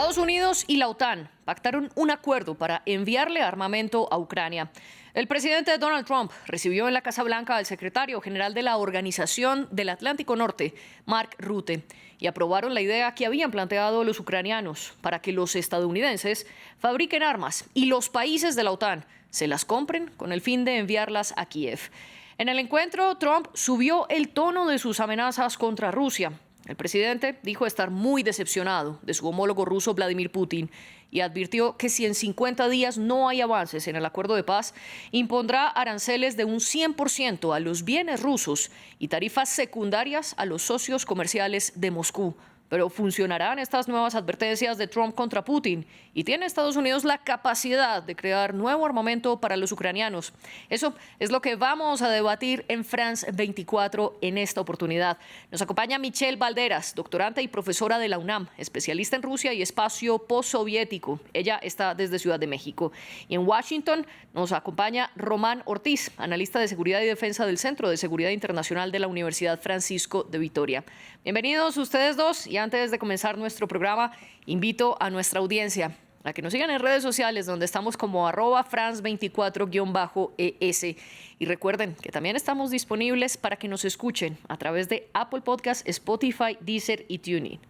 Estados Unidos y la OTAN pactaron un acuerdo para enviarle armamento a Ucrania. El presidente Donald Trump recibió en la Casa Blanca al secretario general de la Organización del Atlántico Norte, Mark Rutte, y aprobaron la idea que habían planteado los ucranianos para que los estadounidenses fabriquen armas y los países de la OTAN se las compren con el fin de enviarlas a Kiev. En el encuentro, Trump subió el tono de sus amenazas contra Rusia. El presidente dijo estar muy decepcionado de su homólogo ruso Vladimir Putin y advirtió que si en 50 días no hay avances en el acuerdo de paz, impondrá aranceles de un 100% a los bienes rusos y tarifas secundarias a los socios comerciales de Moscú. Pero ¿funcionarán estas nuevas advertencias de Trump contra Putin? ¿Y tiene Estados Unidos la capacidad de crear nuevo armamento para los ucranianos? Eso es lo que vamos a debatir en France 24 en esta oportunidad. Nos acompaña Michelle Valderas, doctorante y profesora de la UNAM, especialista en Rusia y espacio postsoviético. Ella está desde Ciudad de México. Y en Washington nos acompaña Román Ortiz, analista de seguridad y defensa del Centro de Seguridad Internacional de la Universidad Francisco de Vitoria. Bienvenidos ustedes dos. Y antes de comenzar nuestro programa, invito a nuestra audiencia a que nos sigan en redes sociales, donde estamos como @France24-ES. Y recuerden que también estamos disponibles para que nos escuchen a través de Apple Podcasts, Spotify, Deezer y TuneIn.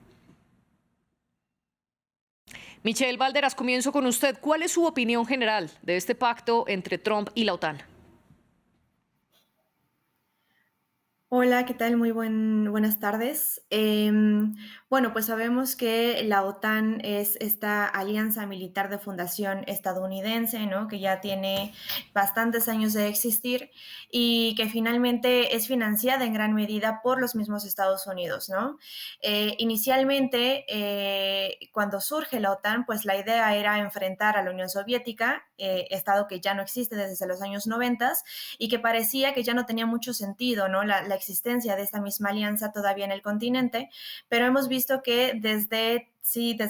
Michelle Valderas, comienzo con usted. ¿Cuál es su opinión general de este pacto entre Trump y la OTAN? Hola, ¿qué tal? Muy buenas tardes. Bueno, pues sabemos que la OTAN es esta alianza militar de fundación estadounidense, ¿no? Que ya tiene bastantes años de existir y que finalmente es financiada en gran medida por los mismos Estados Unidos, ¿no? Inicialmente, cuando surge la OTAN, pues la idea era enfrentar a la Unión Soviética, estado que ya no existe desde los años 90 y que parecía que ya no tenía mucho sentido, ¿no? La existencia de esta misma alianza todavía en el continente, pero hemos visto que desde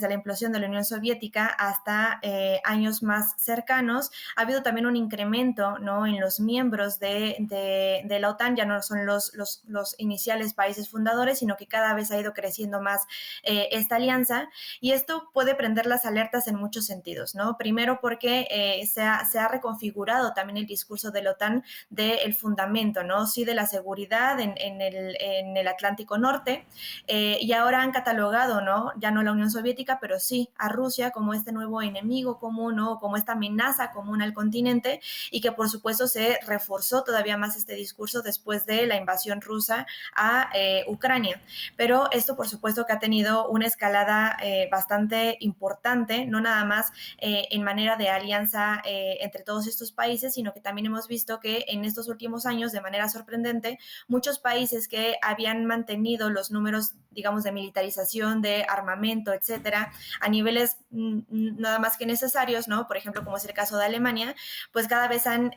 la implosión de la Unión Soviética hasta años más cercanos, ha habido también un incremento, ¿no? En los miembros de la OTAN, ya no son los iniciales países fundadores, sino que cada vez ha ido creciendo más esta alianza, y esto puede prender las alertas en muchos sentidos, ¿no? Primero porque se ha reconfigurado también el discurso de la OTAN del fundamento, ¿no? Sí, de la seguridad en el Atlántico Norte, y ahora han catalogado, ¿no? Ya no la Unión Soviética, pero sí a Rusia como este nuevo enemigo común, ¿no? Como esta amenaza común al continente, y que por supuesto se reforzó todavía más este discurso después de la invasión rusa a Ucrania. Pero esto por supuesto que ha tenido una escalada bastante importante, no nada más en manera de alianza entre todos estos países, sino que también hemos visto que en estos últimos años, de manera sorprendente, muchos países que habían mantenido los números, digamos, de militarización, de armamento, etcétera, a niveles nada más que necesarios, ¿no? Por ejemplo, como es el caso de Alemania, pues cada vez han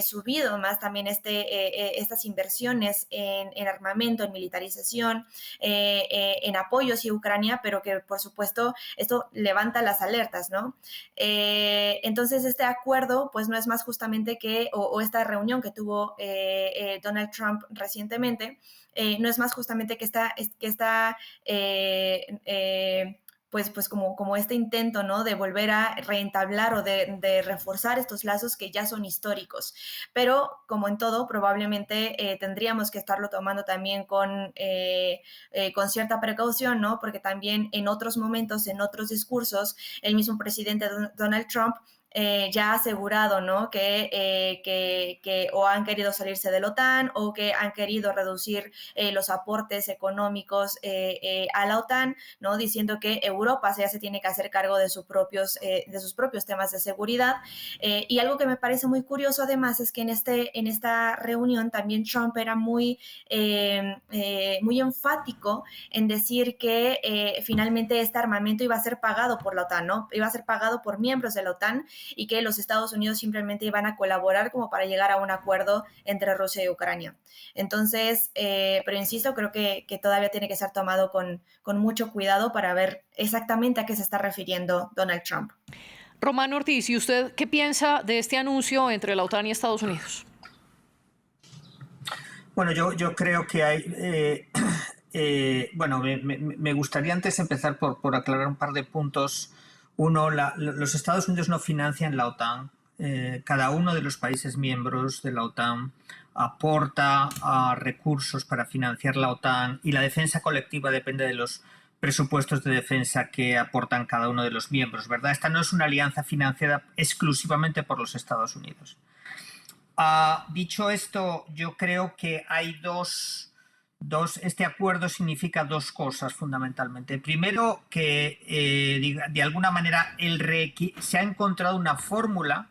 subido más también estas inversiones en armamento, en militarización, en apoyo hacia Ucrania, pero que por supuesto esto levanta las alertas, ¿no? Entonces este acuerdo pues no es más justamente que, o esta reunión que tuvo Donald Trump recientemente, no es más justamente que esta pues como este intento, ¿no? De volver a reentablar o de reforzar estos lazos que ya son históricos. Pero, como en todo, probablemente tendríamos que estarlo tomando también con cierta precaución, ¿no? Porque también en otros momentos, en otros discursos, el mismo presidente Donald Trump ya ha asegurado, ¿no? Que o han querido salirse de la OTAN o que han querido reducir los aportes económicos a la OTAN, ¿no? Diciendo que Europa ya se tiene que hacer cargo de sus propios temas de seguridad. Y algo que me parece muy curioso además es que en esta reunión también Trump era muy enfático en decir que finalmente este armamento iba a ser pagado por la OTAN, ¿no? Iba a ser pagado por miembros de la OTAN, y que los Estados Unidos simplemente iban a colaborar como para llegar a un acuerdo entre Rusia y Ucrania. Entonces, pero insisto, creo que todavía tiene que ser tomado con mucho cuidado para ver exactamente a qué se está refiriendo Donald Trump. Román Ortiz, ¿y usted qué piensa de este anuncio entre la OTAN y Estados Unidos? Bueno, yo creo que hay Bueno, me gustaría antes empezar por aclarar un par de puntos. Uno, los Estados Unidos no financian la OTAN. Cada uno de los países miembros de la OTAN aporta recursos para financiar la OTAN, y la defensa colectiva depende de los presupuestos de defensa que aportan cada uno de los miembros, ¿verdad? Esta no es una alianza financiada exclusivamente por los Estados Unidos. Dicho esto, yo creo que hay este acuerdo significa dos cosas fundamentalmente. Primero, que de alguna manera se ha encontrado una fórmula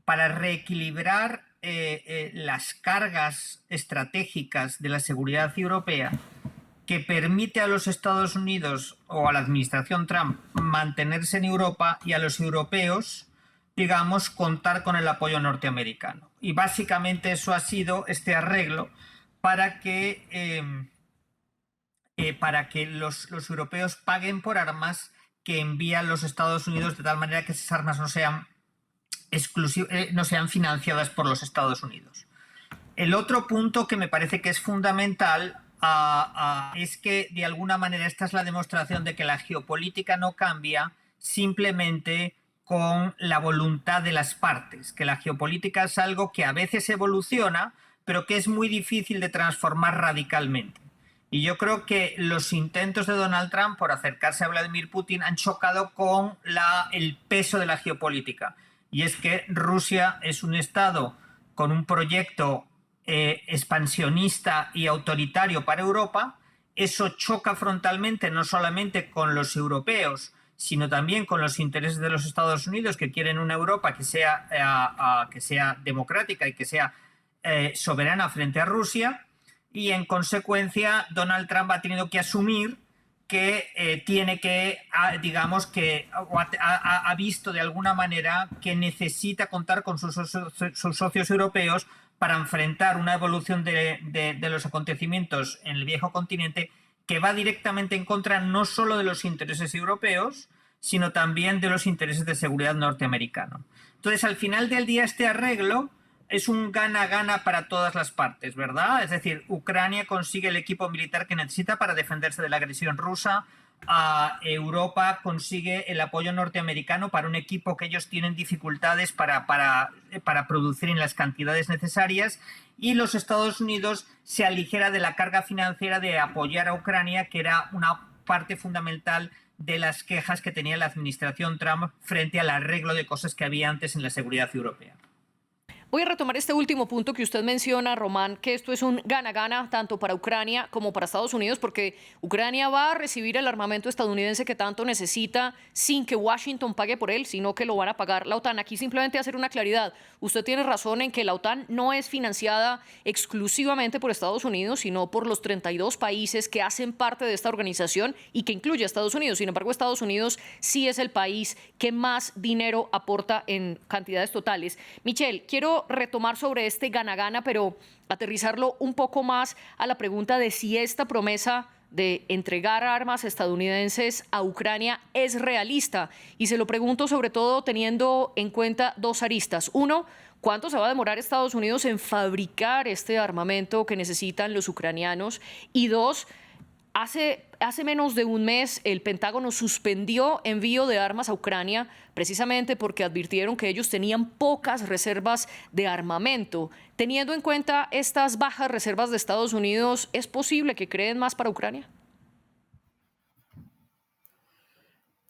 para reequilibrar las cargas estratégicas de la seguridad europea, que permite a los Estados Unidos o a la administración Trump mantenerse en Europa, y a los europeos, digamos, contar con el apoyo norteamericano. Y básicamente eso ha sido este arreglo para que los europeos paguen por armas que envían los Estados Unidos, de tal manera que esas armas no sean financiadas por los Estados Unidos. El otro punto que me parece que es fundamental es que de alguna manera esta es la demostración de que la geopolítica no cambia simplemente con la voluntad de las partes, que la geopolítica es algo que a veces evoluciona, pero que es muy difícil de transformar radicalmente. Y yo creo que los intentos de Donald Trump por acercarse a Vladimir Putin han chocado con el peso de la geopolítica. Y es que Rusia es un Estado con un proyecto expansionista y autoritario para Europa. Eso choca frontalmente no solamente con los europeos, sino también con los intereses de los Estados Unidos, que quieren una Europa que sea democrática y que sea soberana frente a Rusia. Y en consecuencia Donald Trump ha tenido que asumir que ha visto de alguna manera que necesita contar con sus socios europeos para enfrentar una evolución de los acontecimientos en el viejo continente que va directamente en contra no solo de los intereses europeos, sino también de los intereses de seguridad norteamericanos. Entonces, al final del día, este arreglo es un gana-gana para todas las partes, ¿verdad? Es decir, Ucrania consigue el equipo militar que necesita para defenderse de la agresión rusa. Europa consigue el apoyo norteamericano para un equipo que ellos tienen dificultades para producir en las cantidades necesarias, y los Estados Unidos se aligera de la carga financiera de apoyar a Ucrania, que era una parte fundamental de las quejas que tenía la administración Trump frente al arreglo de cosas que había antes en la seguridad europea. Voy a retomar este último punto que usted menciona, Román, que esto es un gana-gana tanto para Ucrania como para Estados Unidos, porque Ucrania va a recibir el armamento estadounidense que tanto necesita sin que Washington pague por él, sino que lo van a pagar la OTAN. Aquí simplemente hacer una claridad. Usted tiene razón en que la OTAN no es financiada exclusivamente por Estados Unidos, sino por los 32 países que hacen parte de esta organización y que incluye a Estados Unidos. Sin embargo, Estados Unidos sí es el país que más dinero aporta en cantidades totales. Michelle, quiero retomar sobre este gana-gana, pero aterrizarlo un poco más a la pregunta de si esta promesa de entregar armas estadounidenses a Ucrania es realista. Y se lo pregunto sobre todo teniendo en cuenta dos aristas. Uno, ¿cuánto se va a demorar Estados Unidos en fabricar este armamento que necesitan los ucranianos? Y dos, Hace menos de un mes el Pentágono suspendió envío de armas a Ucrania precisamente porque advirtieron que ellos tenían pocas reservas de armamento. Teniendo en cuenta estas bajas reservas de Estados Unidos, ¿es posible que creen más para Ucrania?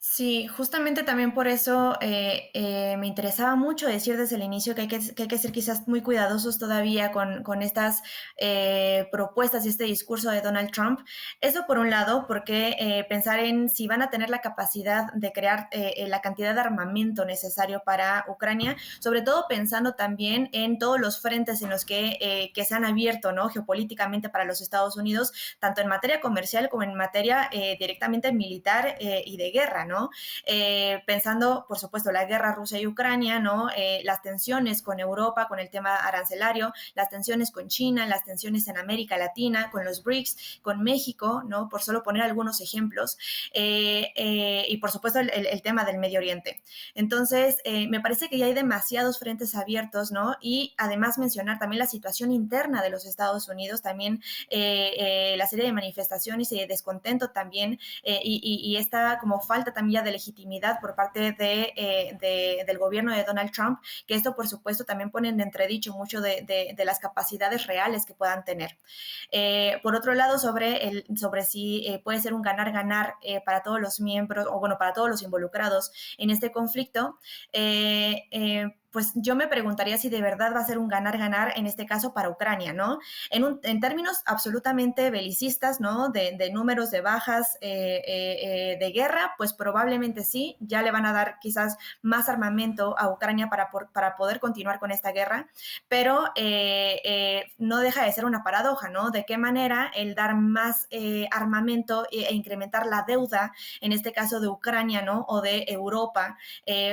Sí, justamente también por eso me interesaba mucho decir desde el inicio que hay que ser quizás muy cuidadosos todavía con estas propuestas y este discurso de Donald Trump. Eso por un lado, porque pensar en si van a tener la capacidad de crear la cantidad de armamento necesario para Ucrania, sobre todo pensando también en todos los frentes en los que se han abierto, ¿no?, geopolíticamente para los Estados Unidos, tanto en materia comercial como en materia directamente militar y de guerra, ¿no? ¿no? Pensando, por supuesto, la guerra Rusia y Ucrania, ¿no? Las tensiones con Europa, con el tema arancelario, las tensiones con China, las tensiones en América Latina, con los BRICS, con México, ¿no? Por solo poner algunos ejemplos, y por supuesto el tema del Medio Oriente. Entonces, me parece que ya hay demasiados frentes abiertos, ¿no? Y además mencionar también la situación interna de los Estados Unidos, también la serie de manifestaciones y de descontento también, y esta como falta también de legitimidad por parte del gobierno de Donald Trump, que esto por supuesto también pone en entredicho mucho de las capacidades reales que puedan tener. Por otro lado, sobre si puede ser un ganar-ganar para todos los miembros, o bueno, para todos los involucrados en este conflicto, pues yo me preguntaría si de verdad va a ser un ganar-ganar en este caso para Ucrania, ¿no? En términos absolutamente belicistas, ¿no? De números de bajas de guerra, pues probablemente sí, ya le van a dar quizás más armamento a Ucrania para poder continuar con esta guerra, pero no deja de ser una paradoja, ¿no? De qué manera el dar más armamento e incrementar la deuda, en este caso de Ucrania, ¿no? O de Europa,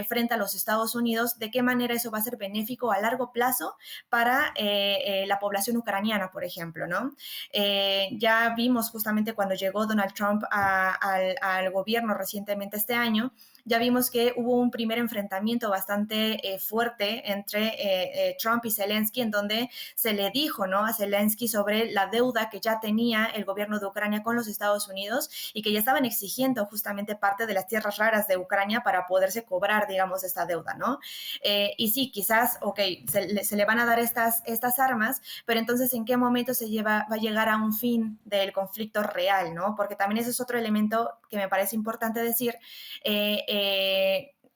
frente a los Estados Unidos, de qué manera eso va a ser benéfico a largo plazo para la población ucraniana, por ejemplo, ¿no? Ya vimos justamente cuando llegó Donald Trump al gobierno recientemente este año, ya vimos que hubo un primer enfrentamiento bastante fuerte entre Trump y Zelensky, en donde se le dijo, ¿no? A Zelensky sobre la deuda que ya tenía el gobierno de Ucrania con los Estados Unidos y que ya estaban exigiendo justamente parte de las tierras raras de Ucrania para poderse cobrar, digamos, esta deuda, ¿no? Y sí, quizás, ok, se le van a dar estas armas, pero entonces, ¿en qué momento va a llegar a un fin del conflicto real, ¿no? Porque también ese es otro elemento que me parece importante decir.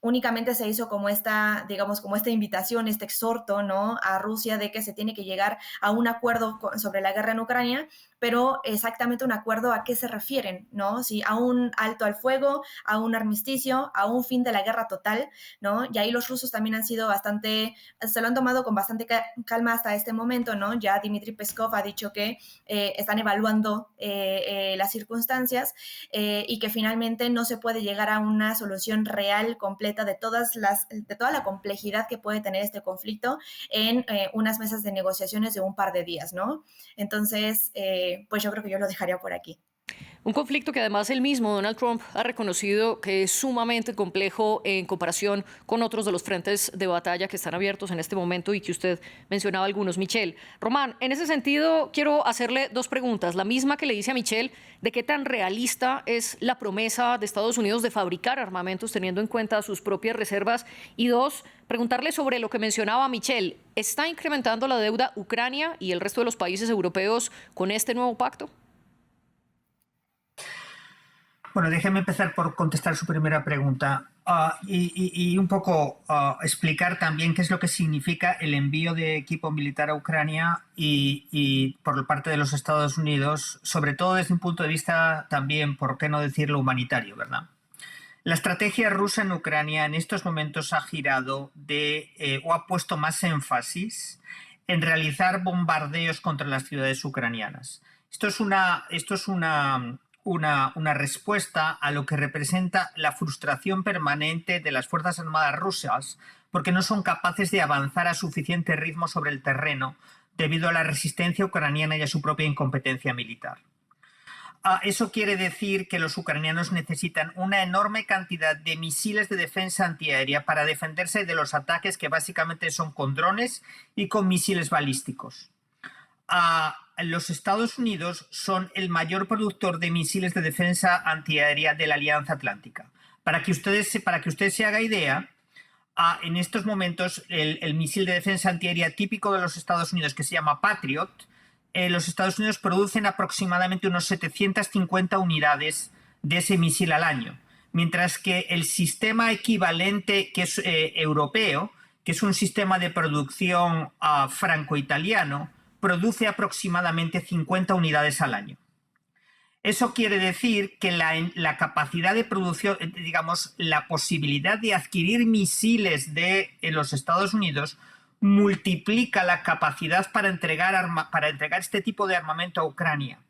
Únicamente se hizo como esta, digamos, como esta invitación, este exhorto, ¿no? A Rusia de que se tiene que llegar a un acuerdo sobre la guerra en Ucrania, pero exactamente un acuerdo a qué se refieren, ¿no? Si a un alto al fuego, a un armisticio, a un fin de la guerra total, ¿no? Y ahí los rusos también han sido se lo han tomado con bastante calma hasta este momento, ¿no? Ya Dmitry Peskov ha dicho que están evaluando las circunstancias y que finalmente no se puede llegar a una solución real, completa de toda la complejidad que puede tener este conflicto en unas mesas de negociaciones de un par de días, ¿no? Entonces, pues yo creo que yo lo dejaría por aquí. Un conflicto que además él mismo, Donald Trump, ha reconocido que es sumamente complejo en comparación con otros de los frentes de batalla que están abiertos en este momento y que usted mencionaba algunos. Michelle, Román, en ese sentido quiero hacerle dos preguntas. La misma que le hice a Michelle, de qué tan realista es la promesa de Estados Unidos de fabricar armamentos teniendo en cuenta sus propias reservas. Y dos, preguntarle sobre lo que mencionaba Michelle. ¿Está incrementando la deuda Ucrania y el resto de los países europeos con este nuevo pacto? Bueno, déjeme empezar por contestar su primera pregunta y un poco explicar también qué es lo que significa el envío de equipo militar a Ucrania y por parte de los Estados Unidos, sobre todo desde un punto de vista también, por qué no decirlo, humanitario, ¿verdad? La estrategia rusa en Ucrania en estos momentos ha girado o ha puesto más énfasis en realizar bombardeos contra las ciudades ucranianas. Esto es una respuesta a lo que representa la frustración permanente de las Fuerzas Armadas rusas porque no son capaces de avanzar a suficiente ritmo sobre el terreno debido a la resistencia ucraniana y a su propia incompetencia militar. Eso quiere decir que los ucranianos necesitan una enorme cantidad de misiles de defensa antiaérea para defenderse de los ataques que básicamente son con drones y con misiles balísticos. Los Estados Unidos son el mayor productor de misiles de defensa antiaérea de la Alianza Atlántica. Para que usted se haga idea, en estos momentos el misil de defensa antiaérea típico de los Estados Unidos, que se llama Patriot, los Estados Unidos producen aproximadamente unos 750 unidades de ese misil al año, mientras que el sistema equivalente, que es europeo, que es un sistema de producción franco-italiano, produce aproximadamente 50 unidades al año. Eso quiere decir que la capacidad de producción, digamos, la posibilidad de adquirir misiles de los Estados Unidos multiplica la capacidad para entregar este tipo de armamento a Ucrania.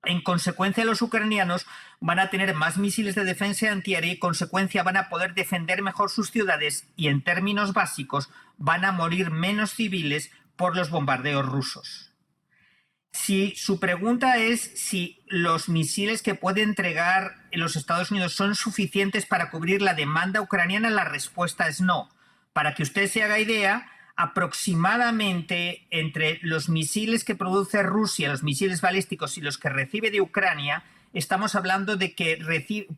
En consecuencia, los ucranianos van a tener más misiles de defensa antiaérea y, en consecuencia, van a poder defender mejor sus ciudades y, en términos básicos, van a morir menos civiles por los bombardeos rusos. Si su pregunta es si los misiles que puede entregar los Estados Unidos son suficientes para cubrir la demanda ucraniana, la respuesta es no. Para que usted se haga idea, aproximadamente entre los misiles que produce Rusia, los misiles balísticos y los que recibe de Ucrania, estamos hablando de que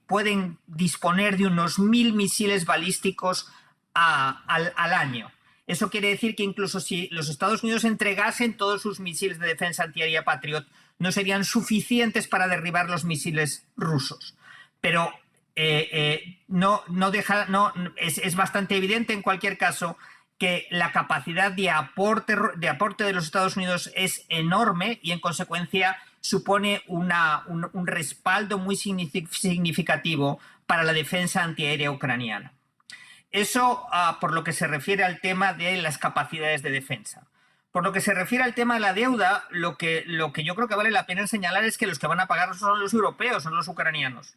pueden disponer de unos 1.000 misiles balísticos al año. Eso quiere decir que incluso si los Estados Unidos entregasen todos sus misiles de defensa antiaérea Patriot, no serían suficientes para derribar los misiles rusos. Pero es bastante evidente en cualquier caso que la capacidad de aporte de los Estados Unidos es enorme y, en consecuencia, supone un respaldo muy significativo para la defensa antiaérea ucraniana. Eso por lo que se refiere al tema de las capacidades de defensa. Por lo que se refiere al tema de la deuda, lo que yo creo que vale la pena señalar es que los que van a pagar son los europeos, son los ucranianos.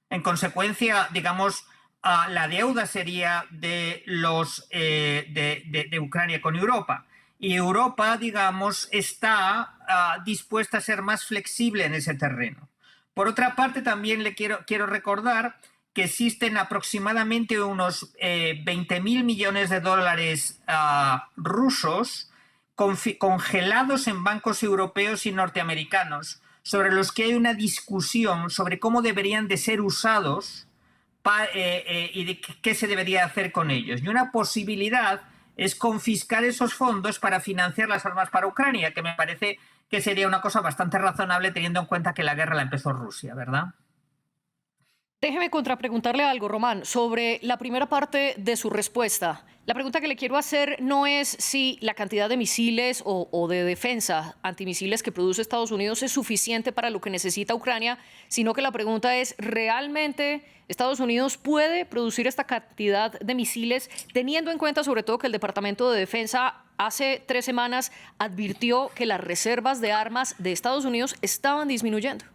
En consecuencia, digamos, la deuda sería de Ucrania con Europa. Y Europa, digamos, está dispuesta a ser más flexible en ese terreno. Por otra parte, también le quiero recordar que existen aproximadamente unos 20.000 millones de dólares rusos congelados en bancos europeos y norteamericanos, sobre los que hay una discusión sobre cómo deberían de ser usados y de qué se debería hacer con ellos. Y una posibilidad es confiscar esos fondos para financiar las armas para Ucrania, que me parece que sería una cosa bastante razonable teniendo en cuenta que la guerra la empezó Rusia, ¿verdad? Déjeme contrapreguntarle algo, Román, sobre la primera parte de su respuesta. La pregunta que le quiero hacer no es si la cantidad de misiles o de defensa antimisiles que produce Estados Unidos es suficiente para lo que necesita Ucrania, sino que la pregunta es, ¿realmente Estados Unidos puede producir esta cantidad de misiles, teniendo en cuenta sobre todo que el Departamento de Defensa hace 3 semanas advirtió que las reservas de armas de Estados Unidos estaban disminuyendo?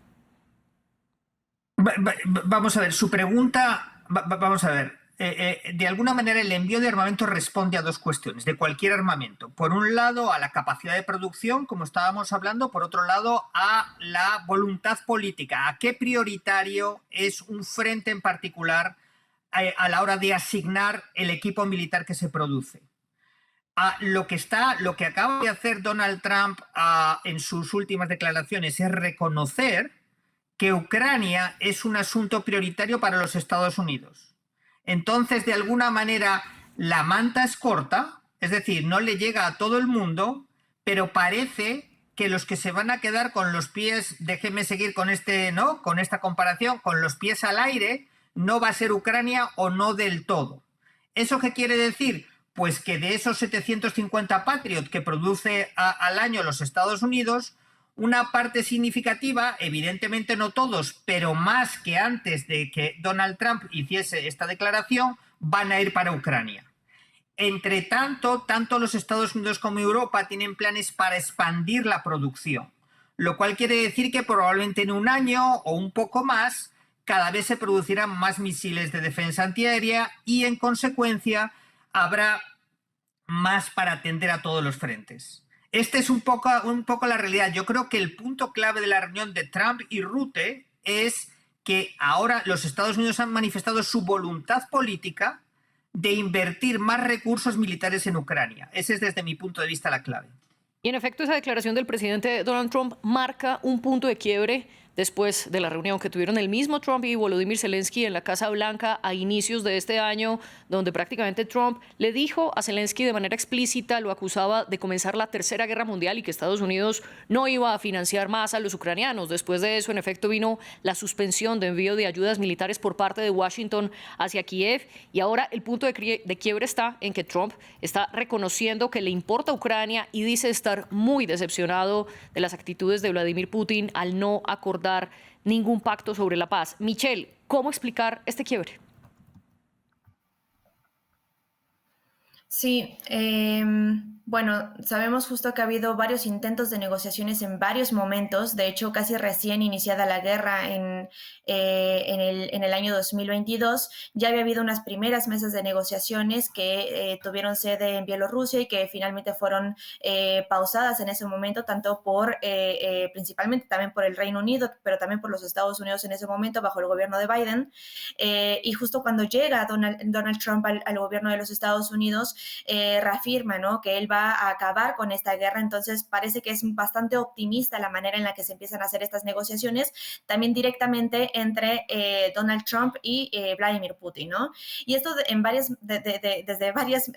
Vamos a ver, su pregunta, vamos a ver, de alguna manera el envío de armamento responde a 2 cuestiones, de cualquier armamento. Por un lado, a la capacidad de producción, como estábamos hablando, por otro lado, a la voluntad política, a qué prioritario es un frente en particular a la hora de asignar el equipo militar que se produce. Lo que acaba de hacer Donald Trump en sus últimas declaraciones es reconocer que Ucrania es un asunto prioritario para los Estados Unidos. Entonces, de alguna manera, la manta es corta, es decir, no le llega a todo el mundo, pero parece que los que se van a quedar con los pies, déjeme seguir con esta comparación, con los pies al aire, no va a ser Ucrania o no del todo. ¿Eso qué quiere decir? Pues que de esos 750 Patriot que produce al año los Estados Unidos, una parte significativa, evidentemente no todos, pero más que antes de que Donald Trump hiciese esta declaración, van a ir para Ucrania. Entre tanto, tanto los Estados Unidos como Europa tienen planes para expandir la producción, lo cual quiere decir que probablemente en un año o un poco más, cada vez se producirán más misiles de defensa antiaérea y, en consecuencia, habrá más para atender a todos los frentes. Esta es un poco la realidad. Yo creo que el punto clave de la reunión de Trump y Rutte es que ahora los Estados Unidos han manifestado su voluntad política de invertir más recursos militares en Ucrania. Ese es, desde mi punto de vista, la clave. Y en efecto, esa declaración del presidente Donald Trump marca un punto de quiebre después de la reunión que tuvieron el mismo Trump y Volodymyr Zelensky en la Casa Blanca a inicios de este año, donde prácticamente Trump le dijo a Zelensky de manera explícita, lo acusaba de comenzar la Tercera Guerra Mundial y que Estados Unidos no iba a financiar más a los ucranianos. Después de eso, en efecto, vino la suspensión de envío de ayudas militares por parte de Washington hacia Kiev. Y ahora el punto de quiebre está en que Trump está reconociendo que le importa a Ucrania y dice estar muy decepcionado de las actitudes de Vladimir Putin al no acordar ningún pacto sobre la paz. Michelle, ¿cómo explicar este quiebre? Sí, Bueno, sabemos justo que ha habido varios intentos de negociaciones en varios momentos. De hecho, casi recién iniciada la guerra en el año 2022, ya había habido unas primeras mesas de negociaciones que tuvieron sede en Bielorrusia y que finalmente fueron pausadas en ese momento, tanto principalmente también por el Reino Unido, pero también por los Estados Unidos en ese momento, bajo el gobierno de Biden. Y justo cuando llega Donald Trump al gobierno de los Estados Unidos, reafirma, ¿no?, que él va a acabar con esta guerra. Entonces parece que es bastante optimista la manera en la que se empiezan a hacer estas negociaciones, también directamente entre Donald Trump y Vladimir Putin, ¿no? Y esto desde varias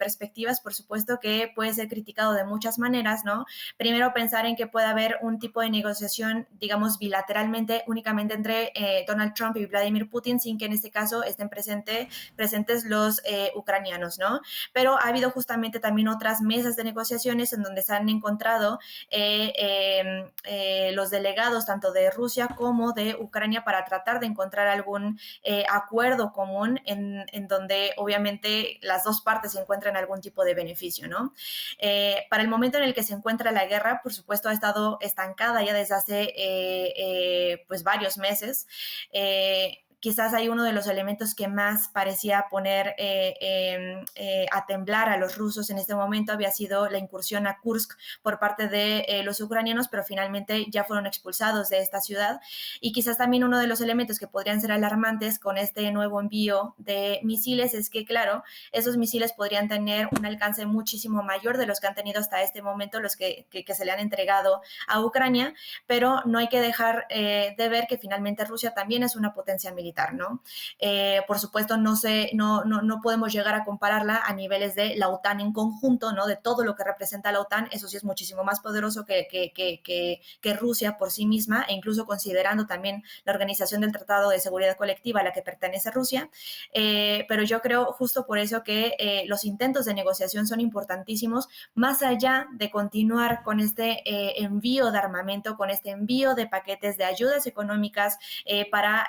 perspectivas, por supuesto, que puede ser criticado de muchas maneras, ¿no? Primero, pensar en que puede haber un tipo de negociación, digamos, bilateralmente, únicamente entre Donald Trump y Vladimir Putin, sin que en este caso estén presentes los ucranianos, ¿no? Pero ha habido justamente también otras mesas de negociaciones en donde se han encontrado los delegados tanto de Rusia como de Ucrania para tratar de encontrar algún acuerdo común en donde obviamente las dos partes encuentran algún tipo de beneficio, ¿no? Para el momento en el que se encuentra la guerra, por supuesto, ha estado estancada ya desde hace pues varios meses. Quizás hay uno de los elementos que más parecía poner a temblar a los rusos en este momento había sido la incursión a Kursk por parte de los ucranianos, pero finalmente ya fueron expulsados de esta ciudad. Y quizás también uno de los elementos que podrían ser alarmantes con este nuevo envío de misiles es que, claro, esos misiles podrían tener un alcance muchísimo mayor de los que han tenido hasta este momento los que se le han entregado a Ucrania, pero no hay que dejar de ver que finalmente Rusia también es una potencia militar, ¿no? Por supuesto, no podemos llegar a compararla a niveles de la OTAN en conjunto, ¿no? De todo lo que representa la OTAN, eso sí es muchísimo más poderoso que Rusia por sí misma, e incluso considerando también la Organización del Tratado de Seguridad Colectiva a la que pertenece Rusia. Pero yo creo justo por eso que los intentos de negociación son importantísimos, más allá de continuar con este envío de armamento, con este envío de paquetes de ayudas económicas para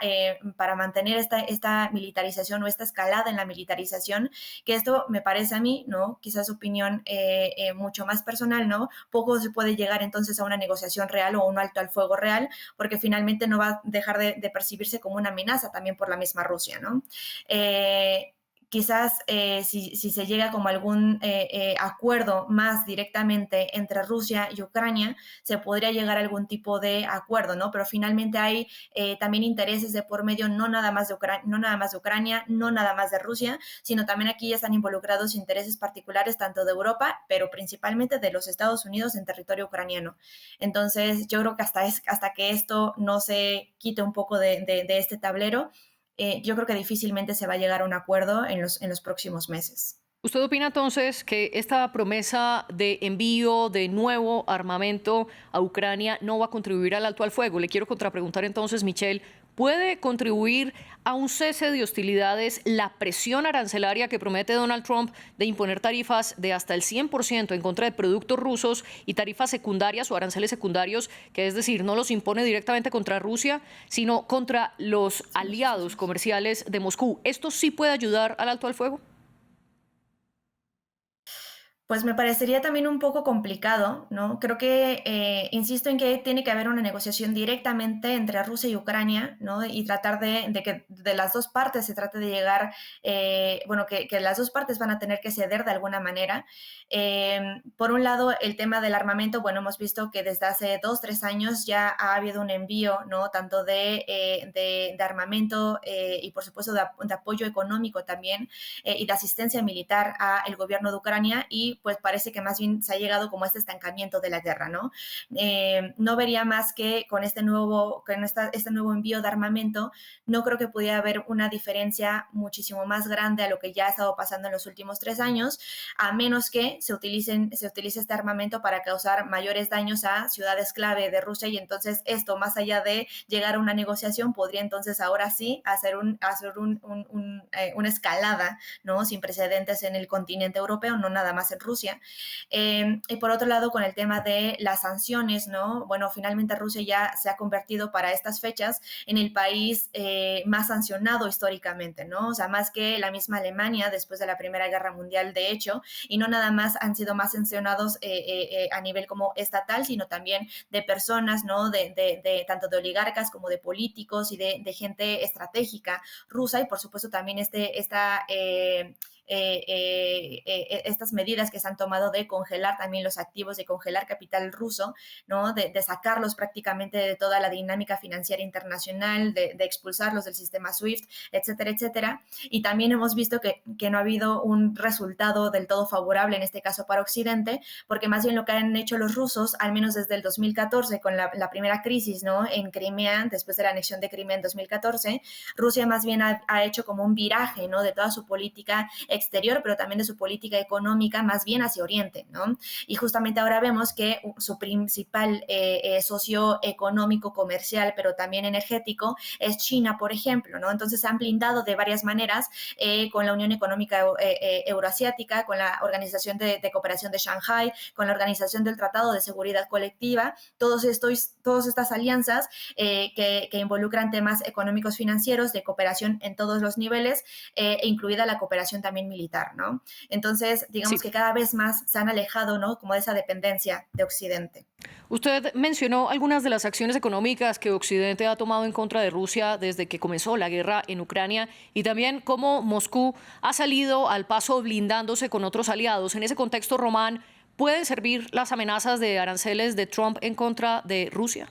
mantener esta militarización o esta escalada en la militarización, que esto me parece a mí, ¿no? Quizás opinión mucho más personal, ¿no? Poco se puede llegar entonces a una negociación real o un alto al fuego real, porque finalmente no va a dejar de percibirse como una amenaza también por la misma Rusia, ¿no? Quizás si se llega como algún acuerdo más directamente entre Rusia y Ucrania, se podría llegar a algún tipo de acuerdo, ¿no? Pero finalmente hay también intereses de por medio, no nada más de Ucrania, no nada más de Rusia, sino también aquí ya están involucrados intereses particulares tanto de Europa, pero principalmente de los Estados Unidos en territorio ucraniano. Entonces, yo creo que hasta que esto no se quite un poco de este tablero, yo creo que difícilmente se va a llegar a un acuerdo en los próximos meses. ¿Usted opina entonces que esta promesa de envío de nuevo armamento a Ucrania no va a contribuir al alto al fuego? Le quiero contrapreguntar entonces, Michelle, ¿puede contribuir a un cese de hostilidades la presión arancelaria que promete Donald Trump de imponer tarifas de hasta el 100% en contra de productos rusos y tarifas secundarias o aranceles secundarios, que es decir, no los impone directamente contra Rusia, sino contra los aliados comerciales de Moscú? ¿Esto sí puede ayudar al alto al fuego? Pues me parecería también un poco complicado, ¿no? Creo que, insisto en que tiene que haber una negociación directamente entre Rusia y Ucrania, ¿no? Y tratar de que de las dos partes se trate de llegar, bueno, que las dos partes van a tener que ceder de alguna manera. Por un lado, el tema del armamento, bueno, hemos visto que desde hace 2, 3 años ya ha habido un envío, ¿no? Tanto de armamento y por supuesto de apoyo económico también y de asistencia militar al gobierno de Ucrania y pues parece que más bien se ha llegado como a este estancamiento de la guerra, ¿no? No vería más que con este nuevo envío de armamento, no creo que pudiera haber una diferencia muchísimo más grande a lo que ya ha estado pasando en los últimos 3 años, a menos que se utilice este armamento para causar mayores daños a ciudades clave de Rusia y entonces esto, más allá de llegar a una negociación, podría entonces ahora sí hacer una escalada, ¿no? Sin precedentes en el continente europeo, no nada más en Rusia, Rusia. Y por otro lado, con el tema de las sanciones, ¿no? Bueno, finalmente Rusia ya se ha convertido para estas fechas en el país más sancionado históricamente, ¿no? O sea, más que la misma Alemania después de la Primera Guerra Mundial, de hecho, y no nada más han sido más sancionados a nivel como estatal, sino también de personas, ¿no? Tanto de oligarcas como de políticos y de gente estratégica rusa, y por supuesto también estas medidas que se han tomado de congelar también los activos, de congelar capital ruso, ¿no? De sacarlos prácticamente de toda la dinámica financiera internacional, de expulsarlos del sistema SWIFT, etcétera, etcétera. Y también hemos visto que no ha habido un resultado del todo favorable, en este caso para Occidente, porque más bien lo que han hecho los rusos, al menos desde el 2014, con la primera crisis, ¿no? En Crimea, después de la anexión de Crimea en 2014, Rusia más bien ha hecho como un viraje, ¿no? De toda su política exterior, pero también de su política económica, más bien hacia Oriente, ¿no? Y justamente ahora vemos que su principal socio económico, comercial, pero también energético, es China, por ejemplo, ¿no? Entonces se han blindado de varias maneras con la Unión Económica Euroasiática, con la Organización de Cooperación de Shanghái, con la Organización del Tratado de Seguridad Colectiva, todas estas alianzas que involucran temas económicos financieros, de cooperación en todos los niveles, incluida la cooperación también militar, ¿no? Entonces, digamos que cada vez más se han alejado, ¿no? Como de esa dependencia de Occidente. Usted mencionó algunas de las acciones económicas que Occidente ha tomado en contra de Rusia desde que comenzó la guerra en Ucrania, y también cómo Moscú ha salido al paso blindándose con otros aliados. En ese contexto, Román, ¿pueden servir las amenazas de aranceles de Trump en contra de Rusia?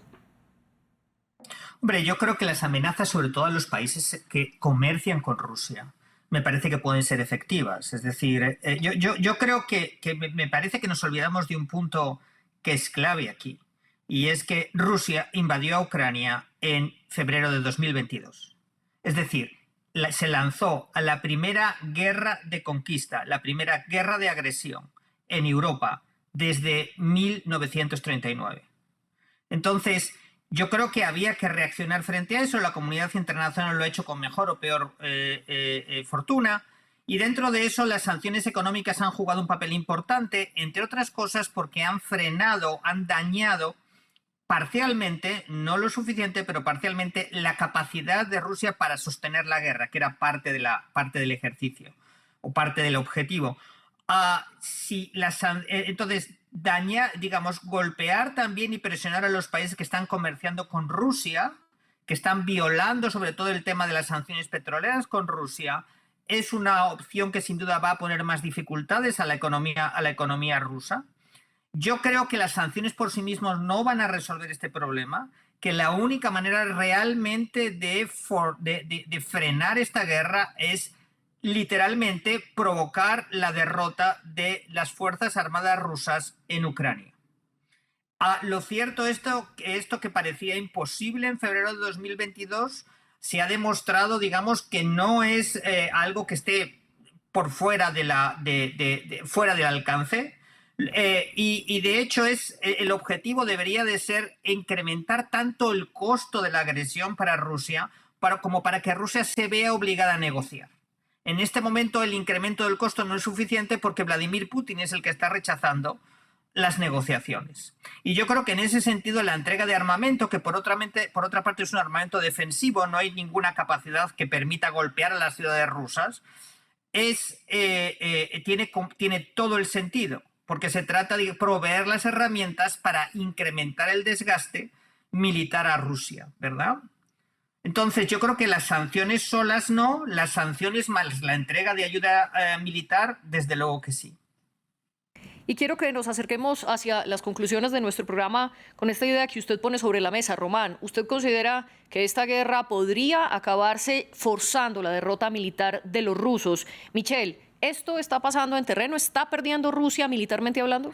Hombre, yo creo que las amenazas, sobre todo a los países que comercian con Rusia, me parece que pueden ser efectivas. Es decir, yo creo que me parece que nos olvidamos de un punto que es clave aquí, y es que Rusia invadió a Ucrania en febrero de 2022. Es decir, se lanzó a la primera guerra de conquista, la primera guerra de agresión en Europa desde 1939. Entonces, yo creo que había que reaccionar frente a eso. La comunidad internacional lo ha hecho con mejor o peor fortuna. Y dentro de eso, las sanciones económicas han jugado un papel importante, entre otras cosas porque han frenado, han dañado parcialmente, no lo suficiente, pero parcialmente, la capacidad de Rusia para sostener la guerra, que era parte del ejercicio o parte del objetivo. Entonces, golpear también y presionar a los países que están comerciando con Rusia, que están violando sobre todo el tema de las sanciones petroleras con Rusia, es una opción que sin duda va a poner más dificultades a la economía rusa. Yo creo que las sanciones por sí mismas no van a resolver este problema, que la única manera realmente de frenar esta guerra es literalmente provocar la derrota de las Fuerzas Armadas rusas en Ucrania. Lo cierto esto que parecía imposible en febrero de 2022 se ha demostrado, digamos, que no es algo que esté por fuera fuera del alcance. Y de hecho el objetivo debería de ser incrementar tanto el costo de la agresión para Rusia como para que Rusia se vea obligada a negociar. En este momento el incremento del costo no es suficiente porque Vladimir Putin es el que está rechazando las negociaciones. Y yo creo que en ese sentido la entrega de armamento, que por otra parte es un armamento defensivo, no hay ninguna capacidad que permita golpear a las ciudades rusas, tiene todo el sentido, porque se trata de proveer las herramientas para incrementar el desgaste militar a Rusia, ¿verdad? Entonces yo creo que las sanciones solas no, las sanciones más la entrega de ayuda militar, desde luego que sí. Y quiero que nos acerquemos hacia las conclusiones de nuestro programa con esta idea que usted pone sobre la mesa, Román. ¿Usted considera que esta guerra podría acabarse forzando la derrota militar de los rusos? Michelle, ¿esto está pasando en terreno? ¿Está perdiendo Rusia militarmente hablando?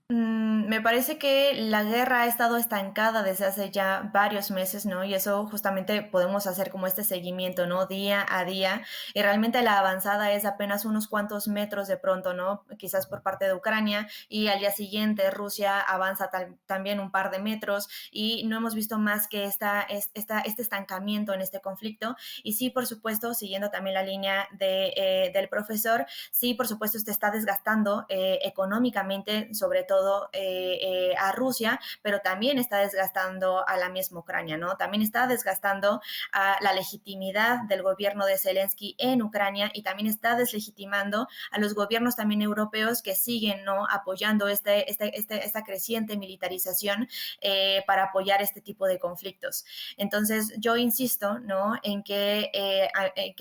Me parece que la guerra ha estado estancada desde hace ya varios meses, ¿no? Y eso justamente podemos hacer como este seguimiento, ¿no? Día a día. Y realmente la avanzada es apenas unos cuantos metros de pronto, ¿no? Quizás por parte de Ucrania y al día siguiente Rusia avanza también un par de metros y no hemos visto más que este estancamiento en este conflicto. Y sí, por supuesto, siguiendo también la línea del profesor, sí, por supuesto, se está desgastando económicamente, sobre todo a Rusia, pero también está desgastando a la misma Ucrania, ¿no? También está desgastando a la legitimidad del gobierno de Zelensky en Ucrania y también está deslegitimando a los gobiernos también europeos que siguen, ¿no? Apoyando esta creciente militarización para apoyar este tipo de conflictos. Entonces, yo insisto, ¿no? En que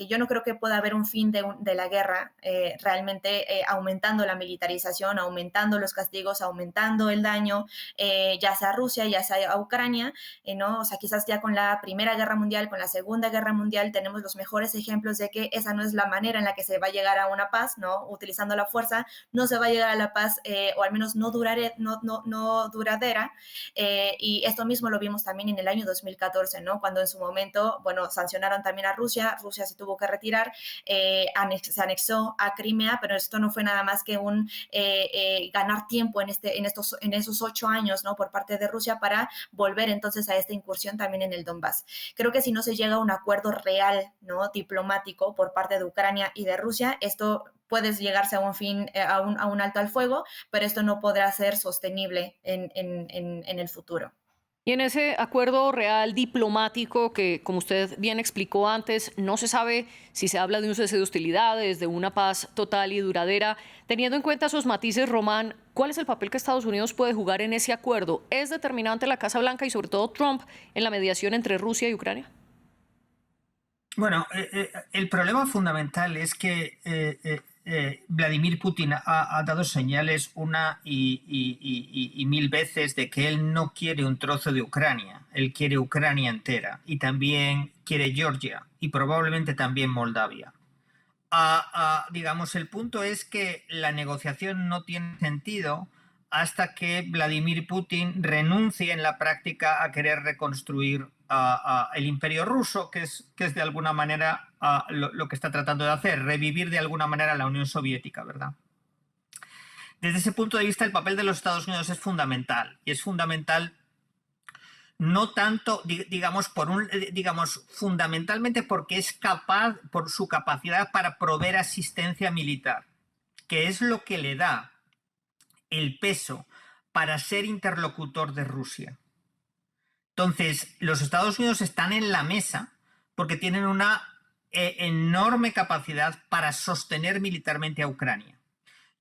yo no creo que pueda haber un fin de la guerra realmente aumentando la militarización, aumentando los castigos, aumentando el daño, ya sea a Rusia, ya sea a Ucrania, ¿no? O sea, quizás ya con la Primera Guerra Mundial, con la Segunda Guerra Mundial, tenemos los mejores ejemplos de que esa no es la manera en la que se va a llegar a una paz, ¿no? Utilizando la fuerza, no se va a llegar a la paz, o al menos no duradera, y esto mismo lo vimos también en el año 2014, ¿no? Cuando en su momento, bueno, sancionaron también a Rusia, Rusia se tuvo que retirar, se anexó a Crimea, pero esto no fue nada más que un ganar tiempo en esos 8 años, ¿no? Por parte de Rusia para volver entonces a esta incursión también en el Donbass. Creo que si no se llega a un acuerdo real, ¿no? Diplomático por parte de Ucrania y de Rusia, esto puede llegarse a un fin, a un alto al fuego, pero esto no podrá ser sostenible en el futuro. Y en ese acuerdo real diplomático que, como usted bien explicó antes, no se sabe si se habla de un cese de hostilidades, de una paz total y duradera. Teniendo en cuenta esos matices, Román, ¿cuál es el papel que Estados Unidos puede jugar en ese acuerdo? ¿Es determinante la Casa Blanca y sobre todo Trump en la mediación entre Rusia y Ucrania? Bueno, el problema fundamental es que Vladimir Putin ha dado señales una y mil veces de que él no quiere un trozo de Ucrania, él quiere Ucrania entera y también quiere Georgia y probablemente también Moldavia. Digamos, el punto es que la negociación no tiene sentido hasta que Vladimir Putin renuncie en la práctica a querer reconstruir el imperio ruso, que es de alguna manera lo que está tratando de hacer, revivir de alguna manera la Unión Soviética, ¿verdad? Desde ese punto de vista, el papel de los Estados Unidos es fundamental, y es fundamental no tanto, digamos, fundamentalmente porque es capaz, por su capacidad para proveer asistencia militar, que es lo que le da el peso para ser interlocutor de Rusia. Entonces, los Estados Unidos están en la mesa porque tienen una enorme capacidad para sostener militarmente a Ucrania.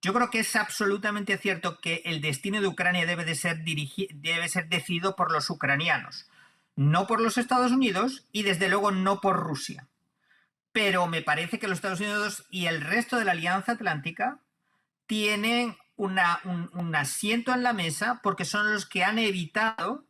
Yo creo que es absolutamente cierto que el destino de Ucrania debe ser decidido por los ucranianos, no por los Estados Unidos y desde luego no por Rusia. Pero me parece que los Estados Unidos y el resto de la Alianza Atlántica tienen un asiento en la mesa porque son los que han evitado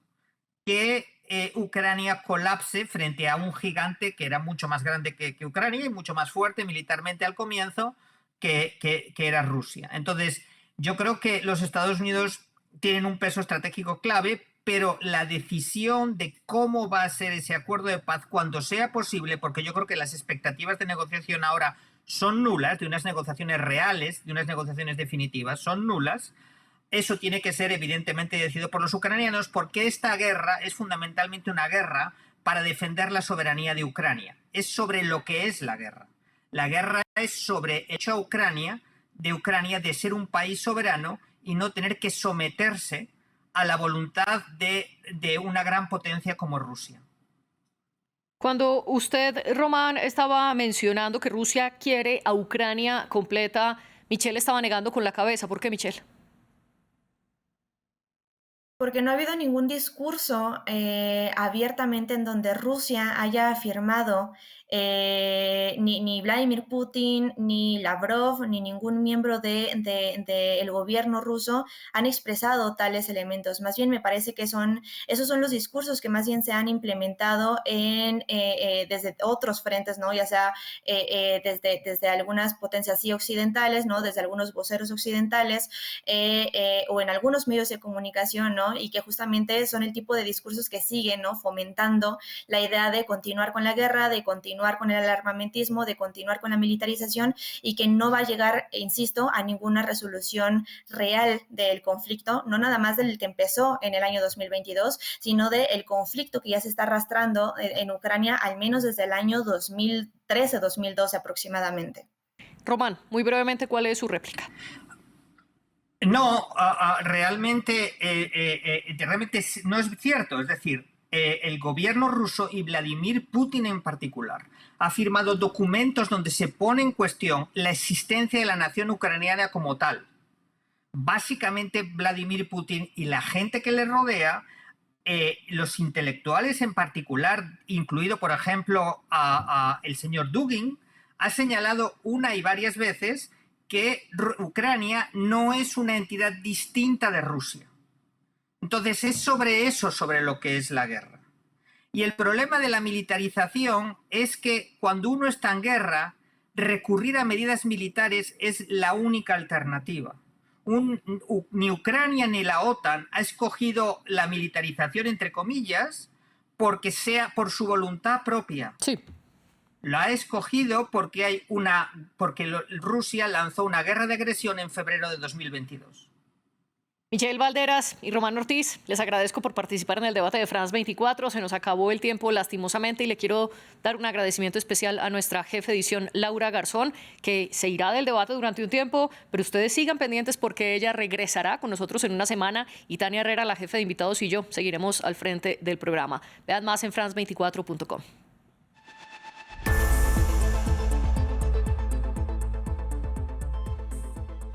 que Ucrania colapse frente a un gigante que era mucho más grande que Ucrania y mucho más fuerte militarmente al comienzo, que era Rusia. Entonces, yo creo que los Estados Unidos tienen un peso estratégico clave, pero la decisión de cómo va a ser ese acuerdo de paz cuando sea posible, porque yo creo que las expectativas de negociación ahora son nulas, de unas negociaciones reales, de unas negociaciones definitivas, son nulas. Eso tiene que ser evidentemente decidido por los ucranianos porque esta guerra es fundamentalmente una guerra para defender la soberanía de Ucrania. Es sobre lo que es la guerra. La guerra es sobre el hecho a Ucrania de ser un país soberano y no tener que someterse a la voluntad de una gran potencia como Rusia. Cuando usted, Román, estaba mencionando que Rusia quiere a Ucrania completa, Michelle estaba negando con la cabeza. ¿Por qué, Michelle? Porque no ha habido ningún discurso abiertamente en donde Rusia haya afirmado Ni Vladimir Putin, ni Lavrov, ni ningún miembro del gobierno ruso han expresado tales elementos. Más bien me parece que esos son los discursos que más bien se han implementado desde otros frentes, ¿no? Ya sea desde algunas potencias sí occidentales, ¿no? Desde algunos voceros occidentales o en algunos medios de comunicación, ¿no? Y que justamente son el tipo de discursos que siguen, ¿no? Fomentando la idea de continuar con la guerra, de continuar con el armamentismo, de continuar con la militarización y que no va a llegar, insisto, a ninguna resolución real del conflicto, no nada más del que empezó en el año 2022, sino del conflicto que ya se está arrastrando en Ucrania al menos desde el año 2013-2012 aproximadamente. Román, muy brevemente, ¿cuál es su réplica? No, realmente no es cierto. Es decir, el gobierno ruso y Vladimir Putin en particular ha firmado documentos donde se pone en cuestión la existencia de la nación ucraniana como tal. Básicamente Vladimir Putin y la gente que le rodea, los intelectuales en particular, incluido por ejemplo el señor Dugin, ha señalado una y varias veces que Ucrania no es una entidad distinta de Rusia. Entonces es sobre eso sobre lo que es la guerra. Y el problema de la militarización es que cuando uno está en guerra, recurrir a medidas militares es la única alternativa. Ni Ucrania ni la OTAN ha escogido la militarización, entre comillas, porque sea por su voluntad propia. Sí. La ha escogido porque Rusia lanzó una guerra de agresión en febrero de 2022. Michelle Valderas y Román Ortiz, les agradezco por participar en el debate de France 24. Se nos acabó el tiempo lastimosamente y le quiero dar un agradecimiento especial a nuestra jefe de edición, Laura Garzón, que se irá del debate durante un tiempo, pero ustedes sigan pendientes porque ella regresará con nosotros en una semana y Tania Herrera, la jefe de invitados, y yo seguiremos al frente del programa. Vean más en france24.com.